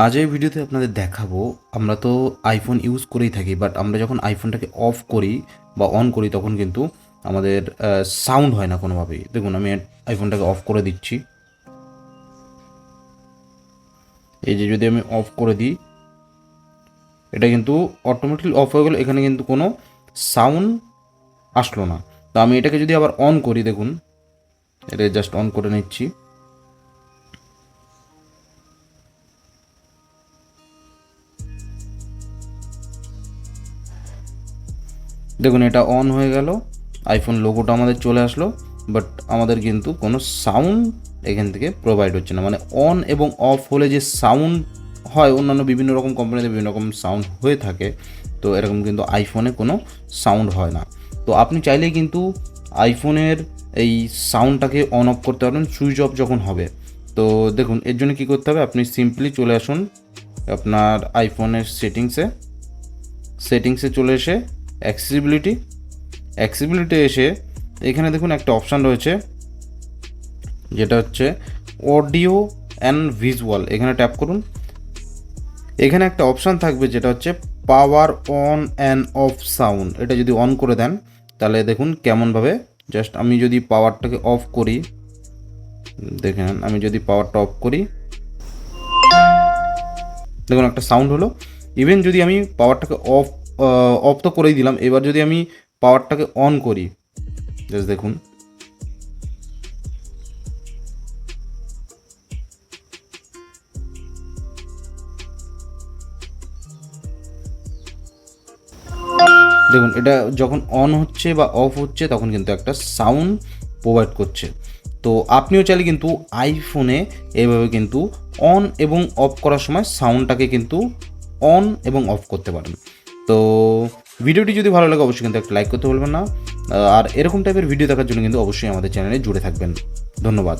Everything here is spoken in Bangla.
আজ এই ভিডিওতে আপনাদের দেখাবো, আমরা তো আইফোন ইউজ করেই থাকি, বাট আমরা যখন আইফোনটাকে অফ করি বা অন করি তখন কিন্তু আমাদের সাউন্ড হয় না কোনোভাবেই। দেখুন, আমি আইফোনটাকে অফ করে দিচ্ছি। এই যে যদি আমি অফ করে দিই, এটা কিন্তু অটোমেটিকলি অফ হয়ে গেল, এখানে কিন্তু কোনো সাউন্ড আসলো না। তো আমি এটাকে যদি আবার অন করি, দেখুন এটা জাস্ট অন করে নিচ্ছি। দেখুন এটা অন হয়ে গেল, আইফোন লোগোটা আমাদের চলে আসলো, বাট আমাদের কিন্তু কোনো সাউন্ড এখান থেকে প্রোভাইড হচ্ছে না। মানে অন এবং অফ হলে যে সাউন্ড হয়, অন্যান্য বিভিন্ন রকম কোম্পানিতে বিভিন্ন রকম সাউন্ড হয়ে থাকে, তো এরকম কিন্তু আইফোনে কোনো সাউন্ড হয় না। তো আপনি চাইলেই কিন্তু আইফোনের এই সাউন্ডটাকে অন অফ করতে পারবেন সুইচ অফ যখন হবে। তো দেখুন এর জন্য কী করতে হবে, আপনি সিম্পলি চলে আসুন আপনার আইফোনের সেটিংসে চলে এসে অ্যাক্সেসিবিলিটি এসে এখানে দেখুন একটা অপশান রয়েছে যেটা হচ্ছে অডিও অ্যান্ড ভিজুয়াল। এখানে ট্যাপ করুন। এখানে একটা অপশান থাকবে যেটা হচ্ছে power on and of sound. এটা যদি অন করে দেন তাহলে দেখুন কেমনভাবে, জাস্ট আমি যদি পাওয়ারটাকে অফ করি, দেখেন আমি যদি পাওয়ারটা অফ করি, দেখুন একটা সাউন্ড হলো। ইভেন যদি আমি পাওয়ারটাকে অফ তো করেই দিলাম, এবার যদি আমি পাওয়ারটাকে অন করি, জাস্ট দেখুন দেখুন এটা যখন অন হচ্ছে বা অফ হচ্ছে তখন কিন্তু একটা সাউন্ড প্রোভাইড করছে। তো আপনিও চাইলে কিন্তু আইফোনে এভাবে কিন্তু অন এবং অফ করার সময় সাউন্ডটাকে কিন্তু অন এবং অফ করতে পারেন। তো ভিডিওটি যদি ভালো লাগে অবশ্যই কিন্তু একটা লাইক করতে ভুলবেন না। আর এরকম টাইপের ভিডিও দেখার জন্য কিন্তু অবশ্যই আমাদের চ্যানেলে জুড়ে থাকবেন। ধন্যবাদ।